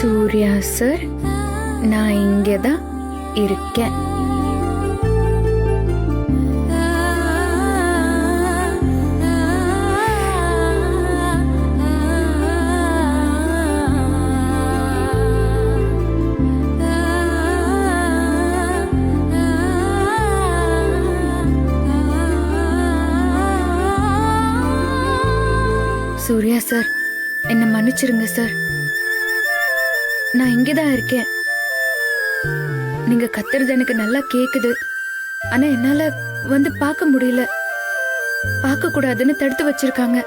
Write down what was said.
Surya sir, நான் இங்கே தான் இருக்கேன். சூர்யா சார், என்ன மன்னிச்சிருங்க சார். நான் இங்கதான் இருக்கேன். நீங்க கத்துறது எனக்கு நல்லா கேக்குது. ஆனா என்னால வந்து பார்க்க முடியல. பார்க்க கூடாதுன்னு தடுத்து வச்சிருக்காங்க.